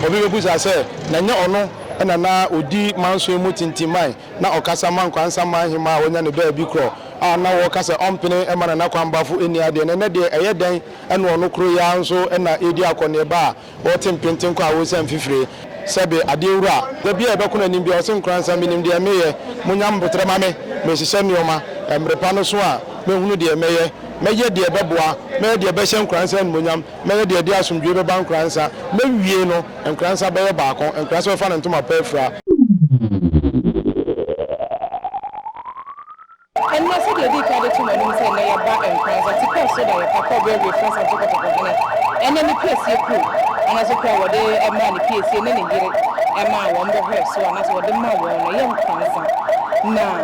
obi bebusa say na nya ono na odi manso mu tintimai na okasa man Nkoranza man hima wonya ne ba bi kro na wo kasa ompene e mana na kwambafo eni ade ne de eye den ene ono kro ya nso na edi akone ba wo timpintin kwa wo sam fifire sebe ade wura da bia e bekuna nim bia o sin Nkoranza minim de meye munyam botre mame me hihye mioma emrepa no so a mehunu de meye meye de beboa meye de be hye Nkoranza munyam meye de asomdwe be ba Nkoranza mewie no Nkoranza be ba akon Nkoranza be fa na ntoma pafra and I said, you did carry to my name, say, I bought Nkoranza, to pay so that your papa will be friends and took it. And then the place you put, and as a prayer, what they a man, the place, and then you get it, and my wonder her, so and that's what the man will know, young Nkoranza. Now,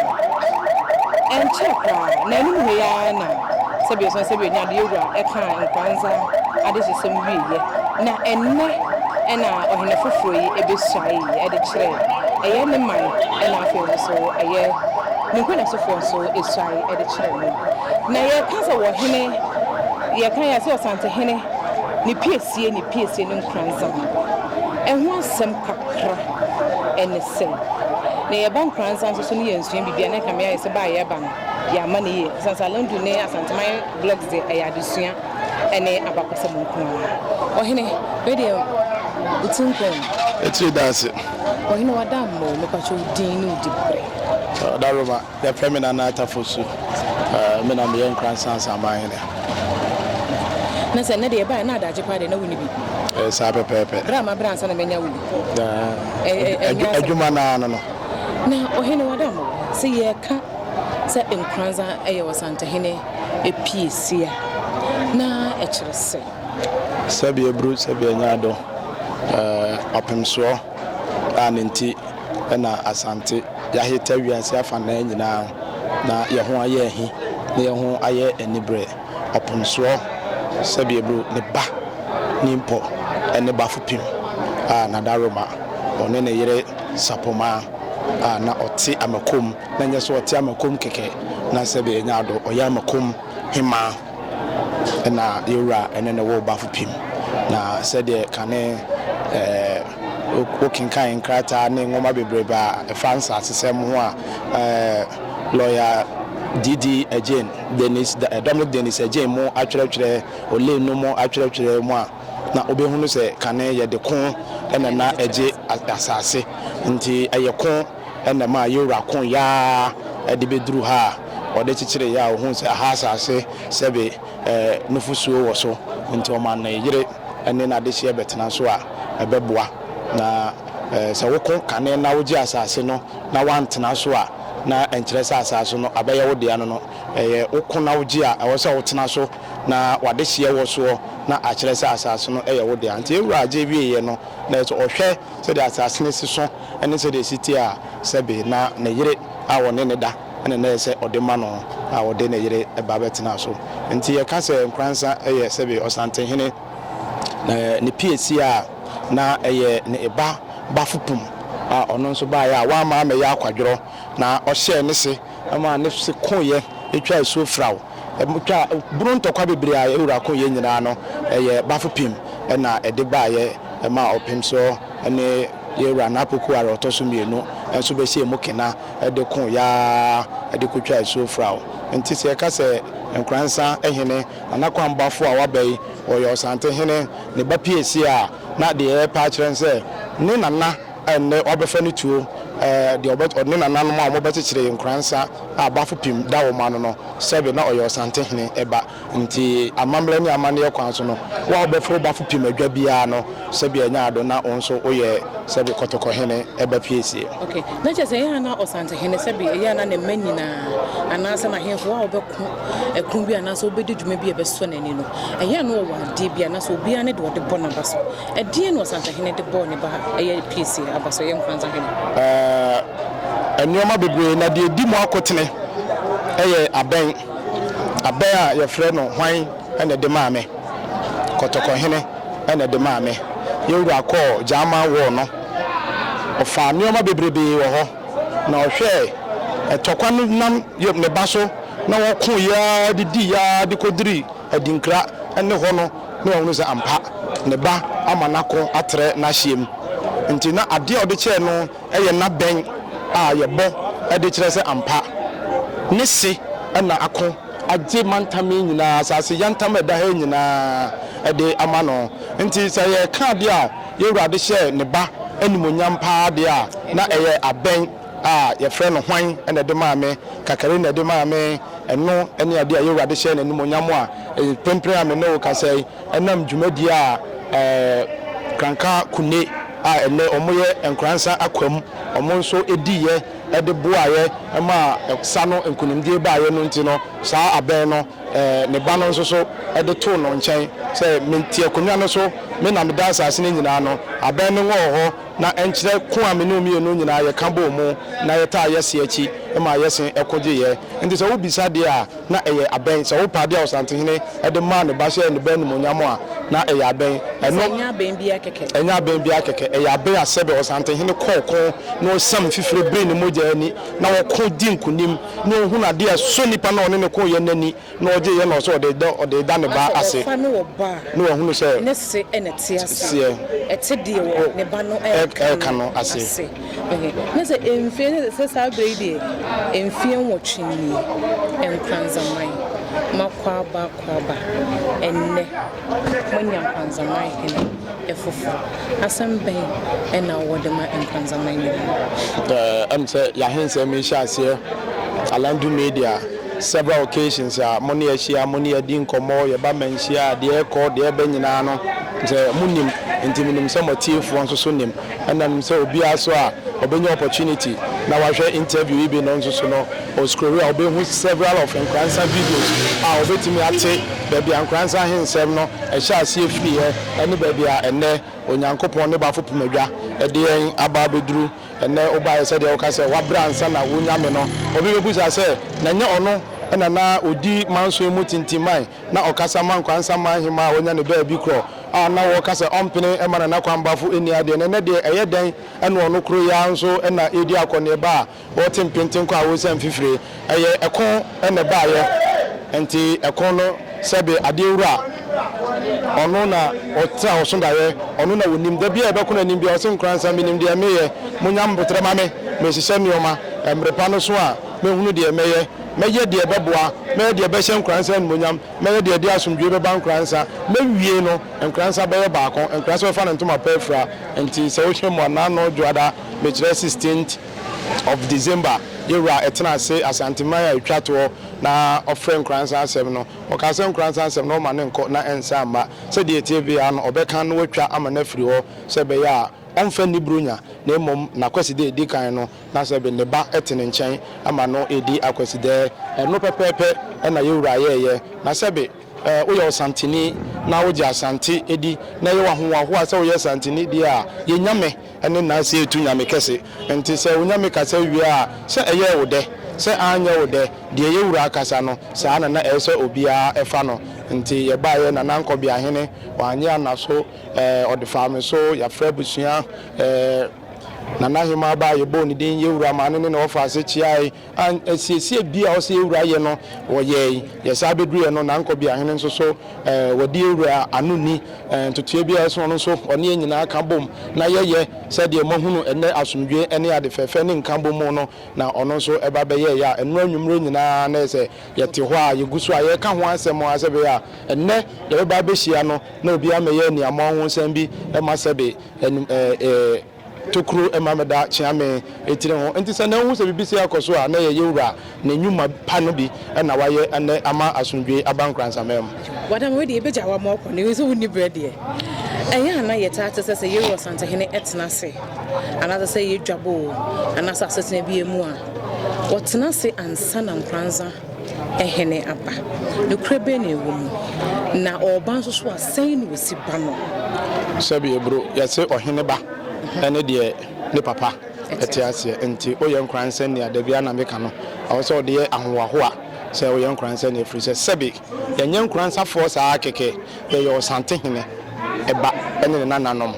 and check, now, we are now. Sabios and Sabian, now, you are a kind Nkoranza, and this is some real. Now, and now, or in a free, a bit shy, at the chair, a young man, and I feel so, a year. Nkwana so is shy at the chair. Na ye kasa wo hene ye kan ya se Asanteman ni PSC ni Nkoranza. En ho asem kakra en se. Na ye ban Nkoranza so ni yensuan bibia na kam ya se ba ye ba no. Ya ma ne ye sansa Alandu ne Asanteman blogs de ayadusua ene abakosa Nkoranza. O hene we de utinko. Eti dance. O hene wadam mo me kwacho din no dibre. Daruma the feminine atafosu me na me Nkoranza saman ne na se na de ba na adaje pa de na wuni bi sa pepepe drama bransa na menya wuni adwuma na no na ohene wadamo se ye ka se Nkoranza eye Asanteman epiesia na echirese sabi ebru sabi anyado apemso anenti na Asante ya heta wiase afa na nyina na ye ho aye ahi na ye ho aye enibre aponso sabi ebru ne ba nimpo ene ba fupim na daroma one ne yere sapoma na oti amakom na nyeso oti amakom keke na sabi enyado oya amakom hima na yura ene ne wo ba fupim na sede kane working kind krata ne ngoma bebreba France asesem ho a lawyer Didi again Dennis Dominic Dennis again mo atwerɛtwerɛ ole no mo atwerɛtwerɛ mo a na obehunu se kane ye de kon ena na age asase nti eye kon ena ma yura kon ya de beduru ha ode chichire ya ohun se aha asase sebe nufusuo wo so nti o man na yire ene na de hye betena so a ebeboa na se wokon kane na wogi asase no na wantena so a na enkyerese asase no abaye wo de ano no wokon na wogi a wo se wotena so na wade hye wo so na akyerese asase no wo de anti ewura age bieye no na so ohwe se de asase ne siso ene se de siti a sebe na yire a wone ne da ene na se odema no a wode ne yire eba betena so nti ye ka se Nkoranza sebe Asanteman ne PSC a na ne eba bafupum ono nso ba ya wa ma ya akwadworo na ohye ne se ama ne se konye etwa so frawo etwa brunto kwa bebre a ewura konye nyina no bafupim na ede ba ye ma opim so ne yewura na poku ara otoso mienu enso be hye mukena ede kon ya ede kotwa so frawo nti se ka se Nkoranza ehene anakwa mbafo a wabai oyo Asanteman ne ba PSC a na de pa kire nse ne nana ene obefa ne tuo de obet ne nana no ma obetechire Nkoranza abafo pim da wo ma no sebe na oyo Asanteman eba nti amamle ni amane kwan so no wa obefa obafo pim adwa bia no sebe anya ado na onso oye sebe kotoko hene eba PSC. Okay, na je say na Asanteman sebe ya na ne manyina anasa na hemfo wa obeku ekun bia na so obedi dwuma bia beso na ni no eya no wa de bia na so bia ne de wode bɔ na baso edie no Asanteman de bɔ ne ba eya PSC abaso ye Nkoranza hene enioma bebre na de di mo akotene eye aben a ye frɛ no hwan ene de maame kotoko hene ene de maame yewura akɔ jama wo no ofa enioma bebrebe wo ho na ohwɛ etokwa no nam ne baso na wokun ya didi ya de kodiri adinkra ene ho no na wɔn sɛ ampa ne ba ama nako atre na hyem nti na ade a ɔde kyerɛ no ɛyɛ na bɛn a yɛbɔ ɛde kyerɛ sɛ ampa ne se ɛna ako agye mantame nyinaa asase yantam ɛda ha nyinaa ɛde ama no nti sɛ yɛ ka ade a yɛwurade hyɛ ne ba animonyam paa de a na ɛyɛ abɛn a yɛfrɛ no hwan ɛna de maame kakari na de maame ɛno ɛne ade a yɛwurade hyɛ no animonyam a pempere a me ne wo kasɛ ɛnam dwumadi a kranka kune a ɛnɛ ɔmo yɛ Nkoranza akwam ɔmo nso ediye ɛde boaye ɛma ɛsa no nkunimdie baayɛ no nti no saa abɛn no ne ba no nso so ɛde to no nkyɛn sɛ mentie konwa no so me na me da asase ne nyinaa no abɛn no wɔ hɔ na ɛnkyerɛ ko a me no mie no nyinaa yɛ ka bo mu na yɛta yɛse akyi ɛma yɛse ɛkɔgye yɛ nti sɛ wo bisa de a na ɛyɛ abɛn sɛ wo pade a Asantehene ɛde ma ne ba hyɛ ne ba nimonyam a na ɛyɛ abɛn ɛno ɛnya abɛn bi akɛkɛ ɛyɛ abɛn asɛbɛ Asantehene kɔɔkɔ na ɔsam fifire bere ne mogya ani na wɔkɔ di nkunim na ɔhu na de ɛso nipa na ɔne ne kɔ yɛ n'ani na ɔgye yɛ na ɔso ɔde da ne ba ase na ɔhu no sɛ ne se ɛna te ase ɛte deɛ wɔ ne ba no ɛka no ase ne sɛ emfie sɛ saa bere deɛ emfie nwɔtwe ni Nkoranza man makwaba enne manya Nkoranza man hene efofo asɛm bɛn ɛna wɔde ma Nkoranza man ni am sɛ yahense me hye ase Alandu Media several occasions money ahia money adi nkomo ye ba manhia de ekɔ de eba nyina no sɛ munim intiminim sɛ motiefo nso so nim ɛnam sɛ obi aso a obenya opportunity na wahwɛ interview ibe no nso so no o scroll a obehu several of Nkoranza videos a obetimi ate baabi Nkoranza hensɛm no ɛhyɛ ase efiri hɛ ɛne baabi a ɛnɛ onyankopɔn ne bafo pumadwa ɛde yɛn aba beduru ɛnɛ obaayɛ sɛ deɛ woka sɛ wabra ansa na wonyame no obi bebusa sɛ na nyɛ ɔno ɛna na odi manso mu tintimai na ɔkasa man Nkoranza man hima a wonya ne baabi korɔ a na wɔka sɛ ɔmpene ɛma na kwambafo eni ade na ne deɛ ɛyɛ den ɛna ɔno kro ya nso ɛna edi akɔne ba a wɔte mpenten kɔ a wosɛm fifire ɛyɛ ɛko ɛna baayɛ enti ɛko no sɛbe ade wura ɔno na ɔtra ɔso dayɛ ɔno na wonim da bia ɛbɛko na nim bia ɔse Nkoranza minim deɛ meyɛ munyam botre ma me mehyehyɛ nneɔma mrepa no so a mehunu deɛ mɛyɛ deɛ bɛboa mɛyɛ deɛ bɛhyɛ Nkoranza nimonyam mɛyɛ deɛ de asomdwe bɛba Nkoranza mɛwie no Nkoranza bɛyɛ baako Nkoranza bɛfa ne ntoma pɛfra nti sɛ wohwɛ mu ana no dwoada mekyerɛ 16th of December yɛwura ɛtena ase Asanteman a ɛtwa toɔ na ɔfrɛ Nkoranza asɛm no ɔka sɛ Nkoranza asɛm no ɔma ne nkɔ na ɛnsa amma sɛdeɛ tie bia no ɔbɛka no watwa ama no afiri hɔ sɛ bɛyɛ a ɔmfa nibronya na mmom na kwaside edi kan no na sɛ be ne ba ɛte ne nkyɛn ama no edi akwaside ɛno pɛpɛpɛ ɛna yɛwura yɛyɛ na sɛ be woyɛ Asanteni na wogye Asante edi na yɛ wahowaho a sɛ woyɛ Asanteni di a yɛnyame ɛne na sɛ etu nyame kɛse nti sɛ wonyame kasa wie a sɛ ɛyɛ wo dɛ sɛ anya wo dɛ deɛ yɛwura akasa no saa na ɛsɛ obiara ɛfa no nti yɛbaayɛ na nankɔ bi ahene wanye anaso ɔde faame so yɛfrɛ busua na nahima ba yɛbɔ ne din yɛwura ma ne na ɔfa ase kyiae asiesie bi a ɔsɛ yɛwura yɛ no wɔyɛ yɛsa bɛduru yɛ no nankɔ bi ahene nso so wɔde yɛwura anoni ntotoe bi a ɛso no nso ɔne nyinaa ka bom na yɛyɛ sɛdeɛ mahunu ɛnɛ asomdwe ɛne ade fɛfɛ ne nka bom no na ɔno nso ɛba bɛyɛ yɛ a ɛno anwummerɛ nyinaa na sɛ yɛte hɔ a yɛgu so a yɛka ho asɛm asɛ bɛyɛ a ɛnɛ yɛbɛba bɛhyia no na obi amɛyɛ nneɛma ho nsɛm bi ɛma sɛbe tokuro emameda chiame etire ho enti se na hu se bibisi akoso a na ye yewura na nyuma pa no bi na waye ane ama asundwe abankransa mem wadam we de beja wa mo ko ne so wuni bread e eya na ye ta te se yewura Asantehene etena se another say ye dwabo anasa asesene bi emu a wotena se ansa na Nkoranza ehene aba no krebe na ewu na oban so so asen no si ba no sabi ebro ya se ohene ba ene de ne papa ete ase enti oyɛ Nkoranza ne adabia na meka no awso ode yɛ ahowaho a sɛ oyɛ Nkoranza ne free sɛ sɛbe yɛnyɛ Nkoranza fo saa keke yɛ Asantehene eba ene ne nananom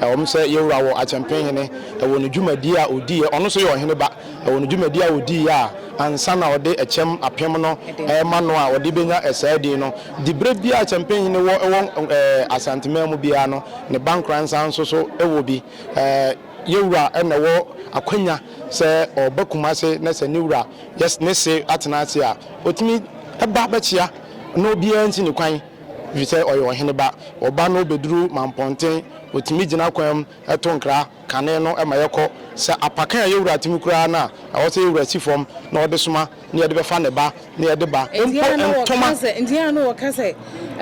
ɛwom sɛ yɛwura wɔ akyɛmpehene ɛwɔ ne dwumadi a odi ɔno so yɛ ɔhene ba ɛwɔ ne dwumadi a odi a ansa na ode echem apem no ma no a ode benya esaidin no di brebia campaign ne wo Asanteman mu bia no ne Nkoranza nso so ewo bi yewura ene wo akwanya se obakumase na se niwura yes ne se atenase a otimi eba bachia no bia nti ne kwan vi se oyo hene ba oba no beduru mamponten otimi gina kwam eto nkra kane no emayeko se apakan yewura timi kura na awo se yewura sifom na ode soma na yede befa ne ba na yede ba India no wakase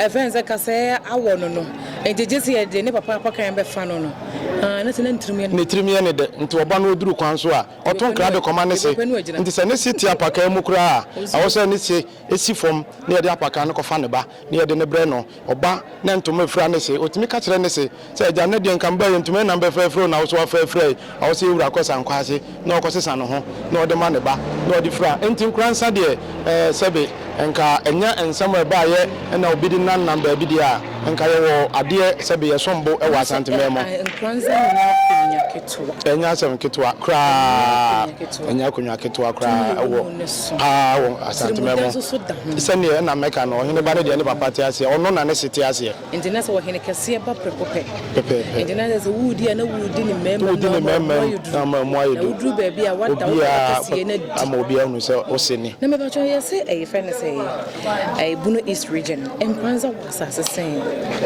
friends kase awo no ejejesi yede ne papa apakan be fa no na se na ntrimiye ne de nti oba no oduru kwan so a oto nkra de koma ne se nti se ne siti apakan mu kura awo se ne se esifom na yede apakan no kofa ne ba na yede ne bre no oba na ntoma fura ne se otimi ka kire ne se eja ne de nkan ba ntoma na be frefro na wo so frefre awo se yewura kosa nkwase na okosesa no ho na ode ma ne ba na ode fura enti Nkoranza de sebe enka enya ensama ba ye na obidi nan namba bi dia enka ye wo ade sebe ye sombo e wa Asanteman mo Nkoranza na kunya ketwa enya asem ketwa kra enya kunya ketwa kra wo wo Asanteman mo sene na meka no hene ba ne de ne papa te ase ono na ne sete ase enti na se wo hene kese ba prepope enti na se wudi na wudi ni memma na mo ayedu wudi ba bia wada wo kese na ama obi anu se oseni na me ba cho ye se e friend say Buno East region Nkoranza was assessing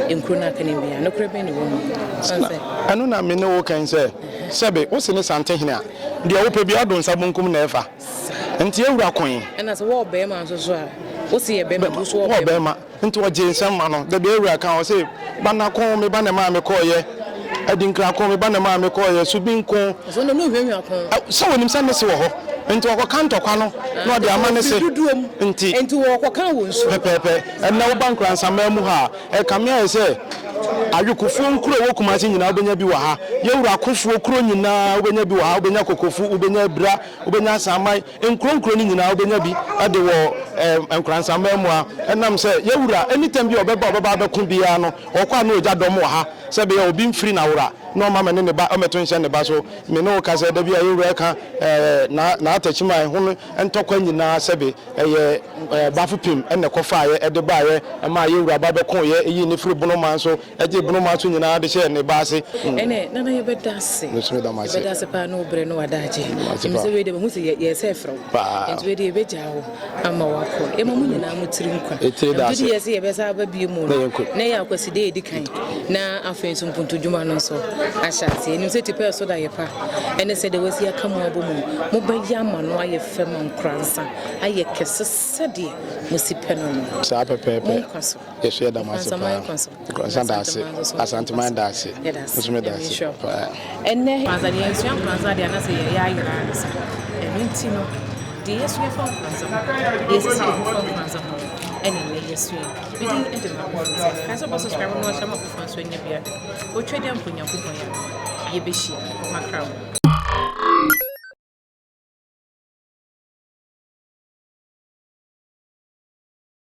in Krona Kanibia no crebe woman anu na me no kan say sebe wo se ne sante hene a de wo pe bia don sabunkum na efa enti ewura kon na se wo be ma so a wo se ye be ma bu so wo be ma enti wo je nsam ma no de be ewura kan wo se bana kon me bana ma me koye adinkra kon me bana ma me koye subin kon so no hwehwa kon so wonim sa ne se wo ho enti wo kan tokwa no na de ama ne se enti wo kan wo nso pepepe na wo Nkoranza ma mu ha e kamia se ayukufu nkuro wo kumase nyina obenya bi wa ha yewura akufu okuro nyina obenya bi wa ha obenya kokofu obenya bra obenya samai nkuro ni nyina obenya bi ade wo Nkoranza ma mu a enam se yewura anytime bi obeba beku bia no okwa na oja dom wa ha se be obi mfiri na wura no mama ne ba ometo nche ne ba so me no ka se da bia yewura ka na atachima ho entokwa nyina se be eye bafupim enne kofa ye ede ba ye ma yewura ba be kon ye eyi ne firi bono man so eje bono man so nyina de she ne ba se ene nana ye bedase bedase pa no bre no wadaje im se we de mu se ye se fro enti we de beja wo ama wako e ma mu nyina mu tiri nkwa enti ye se ye be sa ba bi mu na ya kwasi de edikan na afenso mpuntu djuma no so ashati eni se tipe so da ye pa ene se de wasi aka mu abomu mo ba ya ma no aye fem Nkoranza aye kesese de musipe no sa pepepe yeso ya da ma se pa Nkoranza da se Asanteman da se musume da se ene Nkoranza de yeso Nkoranza de na se ye ya yira sa enu nti no de yeso ye fa Nkoranza yeso se Nkoranza ene yeso we didn't enter my phone. Can someone subscribe to my channel for fun so you be? Or trade them for your book on your Yebishi, my crown.